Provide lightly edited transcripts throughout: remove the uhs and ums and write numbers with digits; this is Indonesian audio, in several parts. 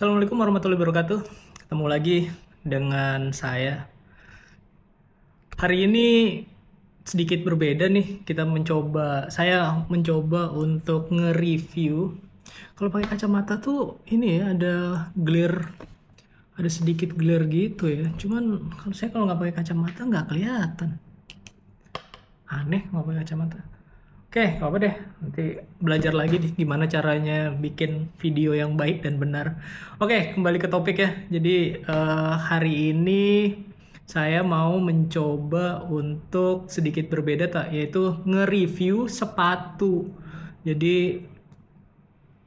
Assalamualaikum warahmatullahi wabarakatuh. Ketemu lagi dengan saya. Hari ini sedikit berbeda nih. Saya mencoba untuk nge-review. Kalau pakai kacamata tuh ini ya ada sedikit glare gitu ya. Cuman kalau nggak pakai kacamata nggak kelihatan. Aneh nggak pakai kacamata. Oke, nggak apa deh. Nanti belajar lagi nih gimana caranya bikin video yang baik dan benar. Oke, kembali ke topik ya. Jadi hari ini saya mau mencoba untuk sedikit berbeda yaitu nge-review sepatu. Jadi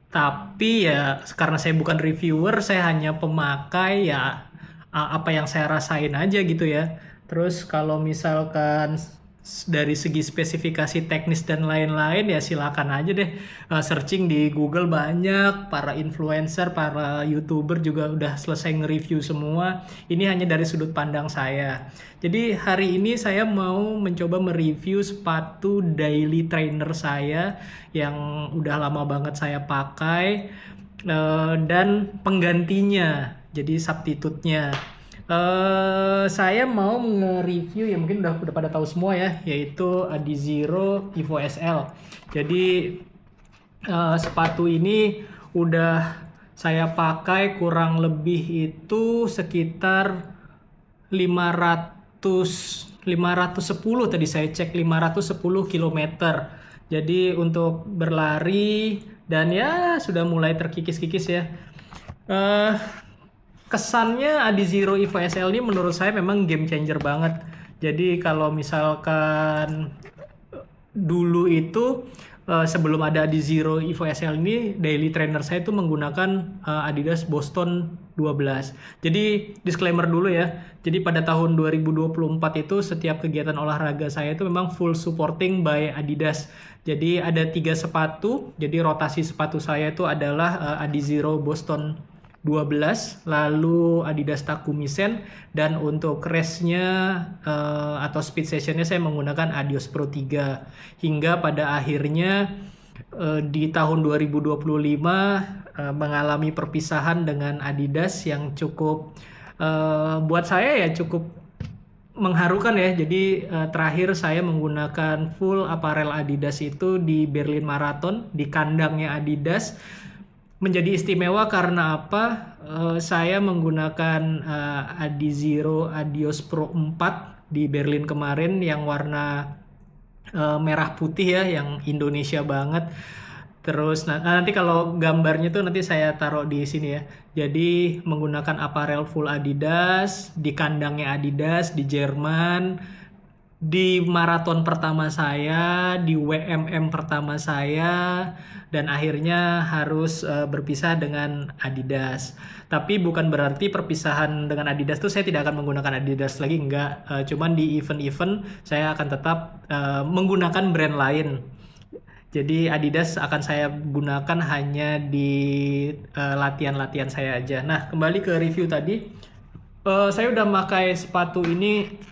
tapi ya karena saya bukan reviewer, saya hanya pemakai ya apa yang saya rasain aja gitu ya. Terus kalau misalkan dari segi spesifikasi teknis dan lain-lain ya silakan aja deh. Searching di Google banyak, para influencer, para YouTuber juga udah selesai nge-review semua. Ini hanya dari sudut pandang saya. Jadi hari ini saya mau mencoba mereview sepatu daily trainer saya yang udah lama banget saya pakai dan penggantinya, jadi substitute-nya. Saya mau nge-review ya mungkin udah pada tahu semua ya, yaitu Adizero Evo SL. Jadi sepatu ini udah saya pakai kurang lebih itu sekitar 510 tadi saya cek, 510 km. Jadi untuk berlari dan ya sudah mulai terkikis-kikis ya. Kesannya Adizero Evo SL ini menurut saya memang game changer banget. Jadi kalau misalkan dulu itu sebelum ada Adizero Evo SL ini, daily trainer saya itu menggunakan Adidas Boston 12. Jadi disclaimer dulu ya. Jadi pada tahun 2024 itu setiap kegiatan olahraga saya itu memang full supporting by Adidas. Jadi ada 3 sepatu. Jadi rotasi sepatu saya itu adalah Adizero Boston 12, lalu Adidas Takumi Sen, dan untuk race-nya atau speed session-nya saya menggunakan Adios Pro 3. Hingga pada akhirnya di tahun 2025 mengalami perpisahan dengan Adidas yang cukup buat saya ya cukup mengharukan ya. Jadi terakhir saya menggunakan full apparel Adidas itu di Berlin Marathon di kandangnya Adidas. Menjadi istimewa karena apa? Saya menggunakan Adizero Adios Pro 4 di Berlin kemarin yang warna merah putih ya, yang Indonesia banget. Terus nanti kalau gambarnya tuh nanti saya taruh di sini ya. Jadi menggunakan apparel full Adidas di kandangnya Adidas di Jerman, di maraton pertama saya, di WMM pertama saya, dan akhirnya harus berpisah dengan Adidas. Tapi bukan berarti perpisahan dengan Adidas tuh saya tidak akan menggunakan Adidas lagi, enggak. Cuman di event-event saya akan tetap menggunakan brand lain. Jadi Adidas akan saya gunakan hanya di latihan-latihan saya aja. Nah, kembali ke review tadi. Saya udah pakai sepatu ini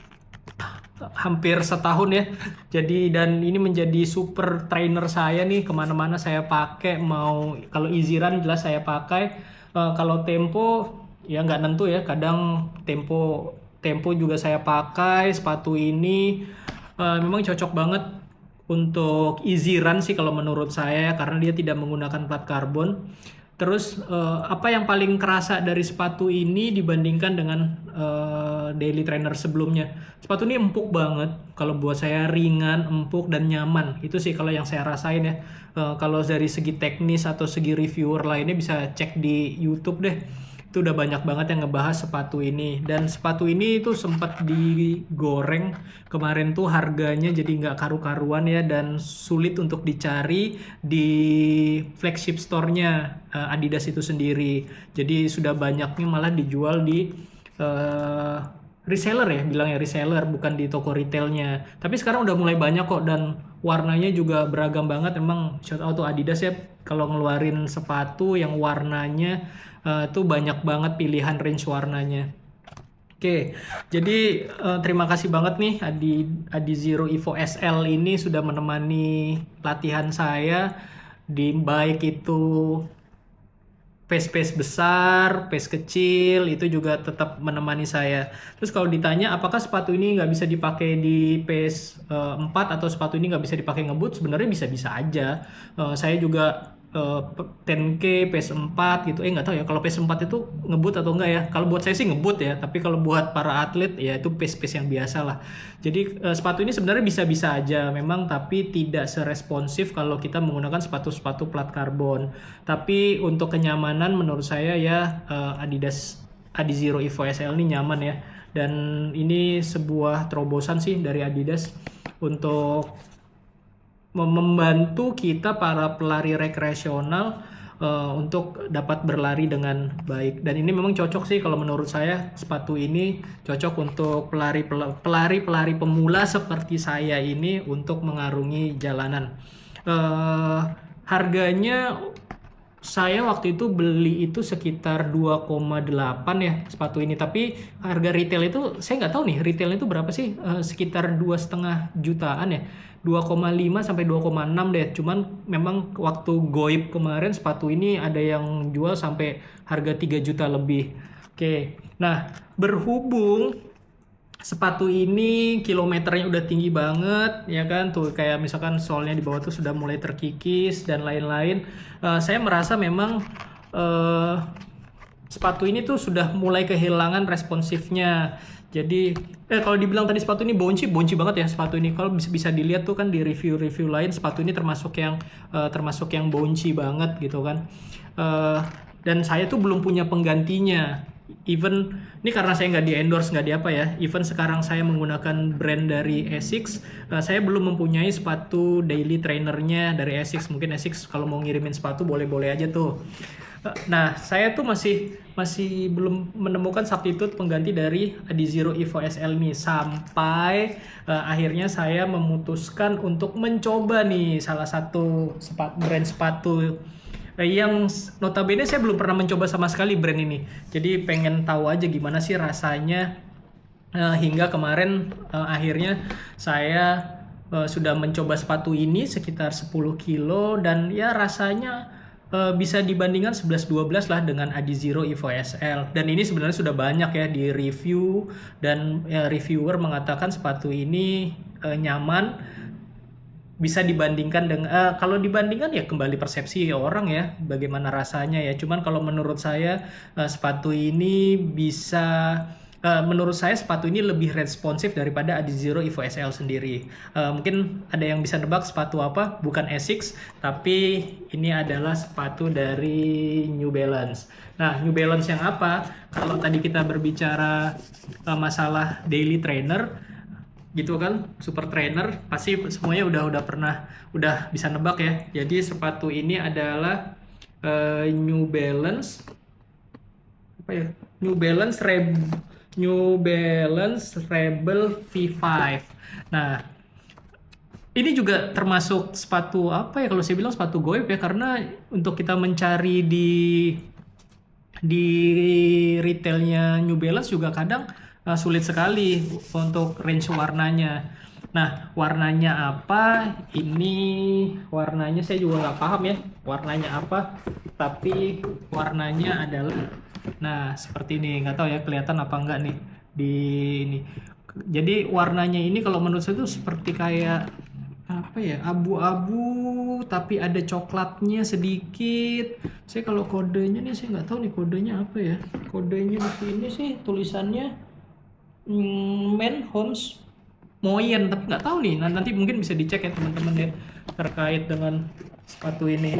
hampir setahun ya. Jadi dan ini menjadi super trainer saya nih, kemana-mana saya pakai. Mau kalau easy run jelas saya pakai. Kalau tempo ya nggak nentu ya. Kadang tempo juga saya pakai. Sepatu ini memang cocok banget untuk easy run sih kalau menurut saya, karena dia tidak menggunakan plat karbon. Terus apa yang paling kerasa dari sepatu ini dibandingkan dengan daily trainer sebelumnya? Sepatu ini empuk banget. Kalau buat saya ringan, empuk dan nyaman. Itu sih kalau yang saya rasain ya. Kalau dari segi teknis atau segi reviewer lainnya bisa cek di YouTube deh. Itu udah banyak banget yang ngebahas sepatu ini. Dan sepatu ini tuh sempat digoreng kemarin tuh harganya, jadi nggak karu-karuan ya, dan sulit untuk dicari di flagship store-nya Adidas itu sendiri. Jadi sudah banyaknya malah dijual di reseller ya, bilangnya reseller, bukan di toko retailnya. Tapi sekarang udah mulai banyak kok, dan warnanya juga beragam banget. Emang shout out to Adidas ya, kalau ngeluarin sepatu yang warnanya tuh banyak banget pilihan range warnanya. Oke, jadi terima kasih banget nih Adizero Evo SL ini sudah menemani latihan saya di baik itu pace besar, pace kecil itu juga tetap menemani saya. Terus kalau ditanya apakah sepatu ini nggak bisa dipakai di pace 4 atau sepatu ini nggak bisa dipakai ngebut, sebenarnya bisa-bisa aja. Saya juga 10K pace 4 gitu. Nggak tahu ya kalau pace 4 itu ngebut atau enggak ya. Kalau buat saya sih ngebut ya, tapi kalau buat para atlet ya itu pace yang biasa lah. Jadi sepatu ini sebenarnya bisa-bisa aja memang, tapi tidak seresponsif kalau kita menggunakan sepatu-sepatu plat karbon. Tapi untuk kenyamanan menurut saya ya Adidas Adizero Evo SL ini nyaman ya. Dan ini sebuah terobosan sih dari Adidas untuk membantu kita para pelari rekreasional untuk dapat berlari dengan baik. Dan ini memang cocok sih kalau menurut saya, sepatu ini cocok untuk pelari pemula seperti saya ini untuk mengarungi jalanan. Harganya saya waktu itu beli itu sekitar 2,8 ya sepatu ini, tapi harga retail itu saya nggak tahu nih retailnya itu berapa sih, sekitar 2,5 jutaan ya, 2,5 sampai 2,6 deh. Cuman memang waktu goib kemarin sepatu ini ada yang jual sampai harga 3 juta lebih. Oke, nah berhubung sepatu ini kilometernya udah tinggi banget ya kan, tuh kayak misalkan solnya di bawah tuh sudah mulai terkikis dan lain-lain. Saya merasa memang sepatu ini tuh sudah mulai kehilangan responsifnya. Jadi kalau dibilang tadi sepatu ini bouncy banget ya sepatu ini. Kalau bisa dilihat tuh kan di review lain, sepatu ini termasuk yang bouncy banget gitu kan. Dan saya tuh belum punya penggantinya. Even ini karena saya nggak di endorse, nggak di apa ya, even sekarang saya menggunakan brand dari Asics, saya belum mempunyai sepatu daily trainernya dari Asics. Mungkin Asics kalau mau ngirimin sepatu boleh-boleh aja tuh. Nah, saya tuh masih belum menemukan substitute pengganti dari Adizero Evo SL ini, sampai akhirnya saya memutuskan untuk mencoba nih salah satu brand sepatu yang notabene saya belum pernah mencoba sama sekali brand ini. Jadi pengen tahu aja gimana sih rasanya, hingga kemarin akhirnya saya sudah mencoba sepatu ini sekitar 10 kilo dan ya rasanya bisa dibandingkan 11-12 lah dengan Adizero Evo SL. Dan ini sebenarnya sudah banyak ya di review, dan reviewer mengatakan sepatu ini nyaman. Bisa dibandingkan dengan kalau dibandingkan ya kembali persepsi orang ya bagaimana rasanya ya. Cuman kalau menurut saya sepatu ini menurut saya sepatu ini lebih responsif daripada Adizero Evo SL sendiri. Mungkin ada yang bisa nebak sepatu apa? Bukan Asics, tapi ini adalah sepatu dari New Balance. Nah, New Balance yang apa? Kalau tadi kita berbicara masalah daily trainer gitu kan, super trainer, pasti semuanya udah bisa nebak ya. Jadi sepatu ini adalah New Balance apa ya? New Balance Rebel V5. Nah, ini juga termasuk sepatu apa ya, kalau saya bilang sepatu goib ya, karena untuk kita mencari di retailnya New Balance juga kadang sulit sekali untuk range warnanya. Nah, warnanya apa? Ini warnanya saya juga nggak paham ya, warnanya apa. Tapi warnanya adalah, nah seperti ini, nggak tahu ya kelihatan apa enggak nih di ini. Jadi warnanya ini kalau menurut saya itu seperti kayak apa ya, abu-abu tapi ada coklatnya sedikit. Saya kalau kodenya nih saya nggak tahu nih kodenya apa ya. Kodenya di sini sih tulisannya Men Homes Moyen, tapi nggak tahu nih. Nanti mungkin bisa dicek ya teman-teman ya terkait dengan sepatu ini.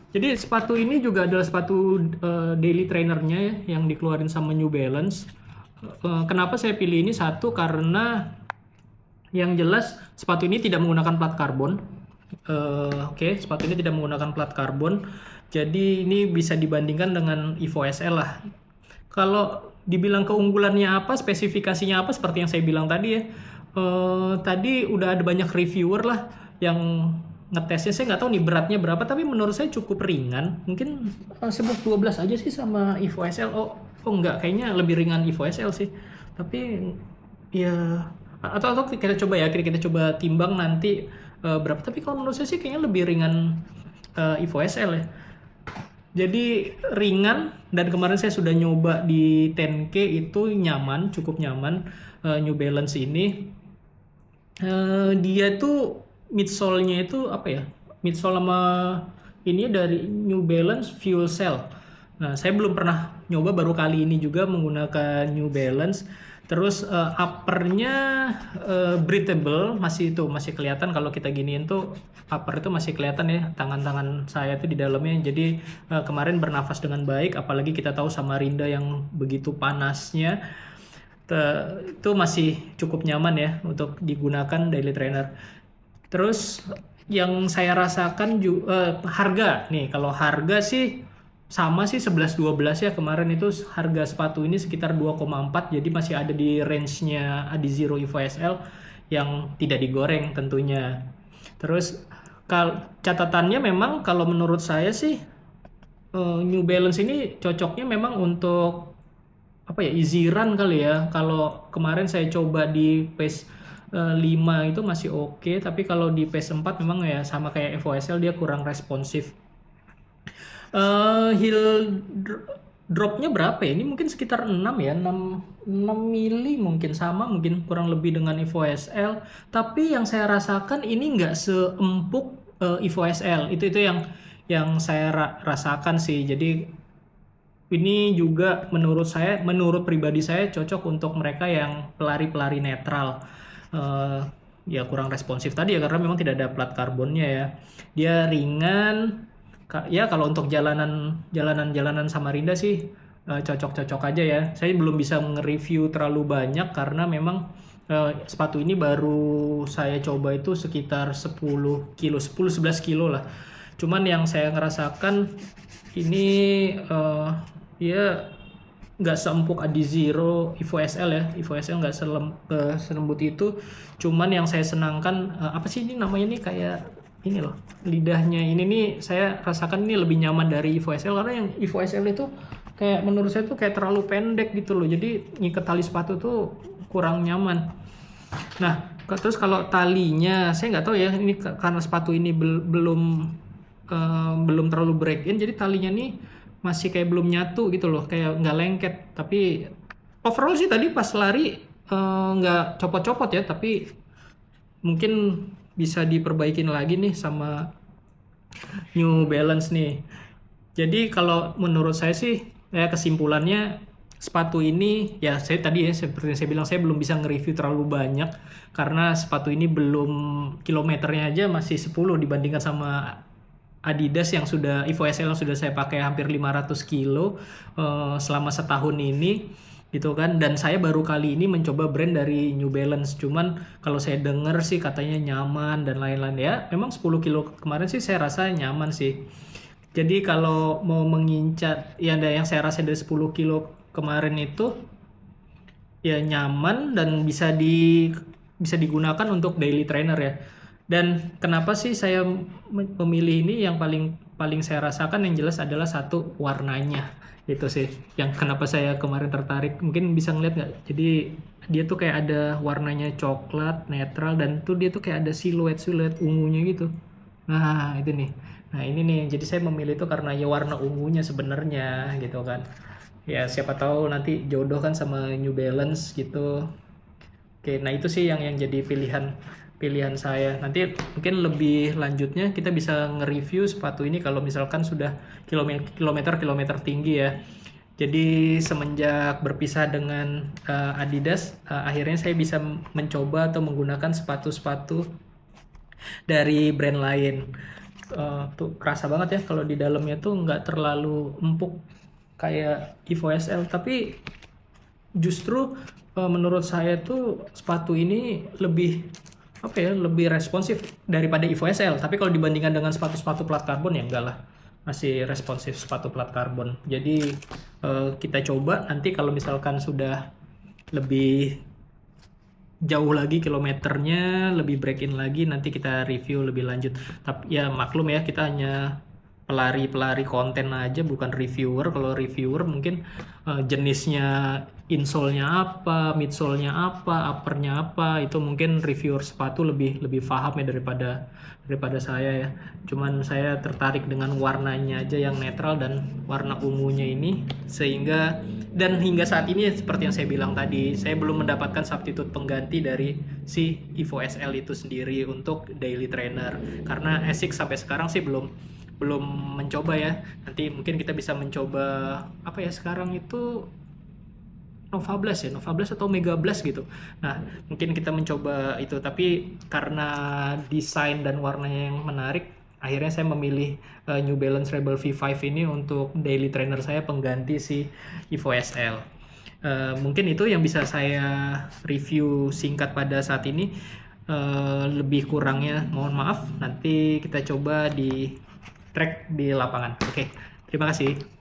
Jadi sepatu ini juga adalah sepatu daily trainernya ya, yang dikeluarin sama New Balance. Kenapa saya pilih ini? Satu, karena yang jelas sepatu ini tidak menggunakan plat karbon. Sepatu ini tidak menggunakan plat karbon. Jadi ini bisa dibandingkan dengan Evo SL lah. Kalau dibilang keunggulannya apa, spesifikasinya apa, seperti yang saya bilang tadi ya. Tadi udah ada banyak reviewer lah yang ngetesnya. Saya nggak tahu nih beratnya berapa, tapi menurut saya cukup ringan. Mungkin 11-12 aja sih sama Evo SL. Oh enggak, kayaknya lebih ringan Evo SL sih. Tapi ya atau kita coba timbang nanti berapa. Tapi kalau menurut saya sih kayaknya lebih ringan Evo SL ya. Jadi ringan, dan kemarin saya sudah nyoba di 10K itu nyaman, cukup nyaman. New Balance ini dia tuh midsole-nya itu apa ya? Midsole sama ini dari New Balance Fuel Cell. Nah, saya belum pernah nyoba, baru kali ini juga menggunakan New Balance. Terus uppernya breathable, masih kelihatan kalau kita giniin tuh upper itu masih kelihatan ya, tangan-tangan saya tuh di dalamnya. Jadi kemarin bernafas dengan baik, apalagi kita tahu Samarinda yang begitu panasnya. Itu masih cukup nyaman ya untuk digunakan daily trainer. Terus yang saya rasakan juga harga nih, kalau harga sih sama sih 11-12 ya, kemarin itu harga sepatu ini sekitar 2,4, jadi masih ada di range-nya Adizero Evo SL yang tidak digoreng tentunya. Terus catatannya memang kalau menurut saya sih New Balance ini cocoknya memang untuk apa ya, easy run kali ya. Kalau kemarin saya coba di pace 5 itu masih oke, tapi kalau di pace 4 memang ya sama kayak Evo SL, dia kurang responsif. Heel dropnya berapa ya? Ini mungkin sekitar 6 ya, 6 mili mungkin, sama mungkin kurang lebih dengan Evo SL. Tapi yang saya rasakan ini nggak seempuk Evo SL. Itu yang saya rasakan sih. Jadi ini juga menurut pribadi saya cocok untuk mereka yang pelari-pelari netral. Ya kurang responsif tadi ya, karena memang tidak ada plat karbonnya ya. Dia ringan. Ya kalau untuk jalanan Samarinda sih cocok-cocok aja ya. Saya belum bisa nge-review terlalu banyak karena memang sepatu ini baru saya coba itu sekitar 10 kilo, 10-11 kilo lah. Cuman yang saya ngerasakan ini ya nggak seempuk Adizero Evo SL ya. Evo SL nggak selembut itu. Cuman yang saya senangkan apa sih ini namanya nih, kayak ini loh, lidahnya ini nih saya rasakan ini lebih nyaman dari Evo SL, karena yang Evo SL itu kayak menurut saya tuh kayak terlalu pendek gitu loh, jadi ngiket tali sepatu tuh kurang nyaman. Nah terus kalau talinya saya nggak tahu ya, ini karena sepatu ini belum terlalu break in, jadi talinya nih masih kayak belum nyatu gitu loh, kayak nggak lengket. Tapi overall sih tadi pas lari nggak copot-copot ya, tapi mungkin bisa diperbaikin lagi nih sama New Balance nih. Jadi kalau menurut saya sih ya kesimpulannya sepatu ini ya, saya tadi ya seperti yang saya bilang, saya belum bisa nge-review terlalu banyak karena sepatu ini belum, kilometernya aja masih 10 dibandingkan sama Adidas yang sudah Evo SL yang sudah saya pakai hampir 500 kilo selama setahun ini gitu kan. Dan saya baru kali ini mencoba brand dari New Balance, cuman kalau saya dengar sih katanya nyaman dan lain-lain ya. Memang 10 kilo kemarin sih saya rasa nyaman sih. Jadi kalau mau mengincar ya, ada yang saya rasa dari 10 kilo kemarin itu ya nyaman dan bisa digunakan untuk daily trainer ya. Dan kenapa sih saya memilih ini, yang paling saya rasakan yang jelas adalah satu, warnanya. Itu sih yang kenapa saya kemarin tertarik. Mungkin bisa ngeliat nggak, jadi dia tuh kayak ada warnanya coklat netral, dan tuh dia tuh kayak ada siluet ungunya gitu. Nah itu nih, nah ini nih, jadi saya memilih itu karena ya warna ungunya sebenarnya gitu kan. Ya siapa tahu nanti jodoh kan sama New Balance gitu. Oke, nah itu sih yang jadi pilihan saya. Nanti mungkin lebih lanjutnya kita bisa nge-review sepatu ini kalau misalkan sudah kilometer tinggi ya. Jadi semenjak berpisah dengan Adidas, akhirnya saya bisa mencoba atau menggunakan sepatu-sepatu dari brand lain. Tuh kerasa banget ya kalau di dalamnya tuh nggak terlalu empuk kayak Evo SL, tapi justru menurut saya tuh sepatu ini lebih lebih responsif daripada Evo SL. Tapi kalau dibandingkan dengan sepatu-sepatu plat karbon ya enggak lah, masih responsif sepatu plat karbon. Jadi kita coba nanti kalau misalkan sudah lebih jauh lagi kilometernya, lebih break in lagi, nanti kita review lebih lanjut. Tapi ya maklum ya, kita hanya pelari konten aja, bukan reviewer. Kalau reviewer mungkin jenisnya insole-nya apa, midsole-nya apa, upper-nya apa, itu mungkin reviewer sepatu lebih paham ya daripada saya ya. Cuman saya tertarik dengan warnanya aja yang netral dan warna ungunya ini, sehingga dan hingga saat ini seperti yang saya bilang tadi, saya belum mendapatkan substitute pengganti dari si Evo SL itu sendiri untuk daily trainer, karena Asics sampai sekarang sih belum mencoba ya. Nanti mungkin kita bisa mencoba apa ya sekarang itu Nova Blast ya, Nova Blast atau Mega Blast gitu. Nah, mungkin kita mencoba itu, tapi karena desain dan warnanya yang menarik, akhirnya saya memilih New Balance Rebel V5 ini untuk daily trainer saya pengganti si Evo SL. Mungkin itu yang bisa saya review singkat pada saat ini. Lebih kurangnya mohon maaf, nanti kita coba di track di lapangan. Oke, terima kasih.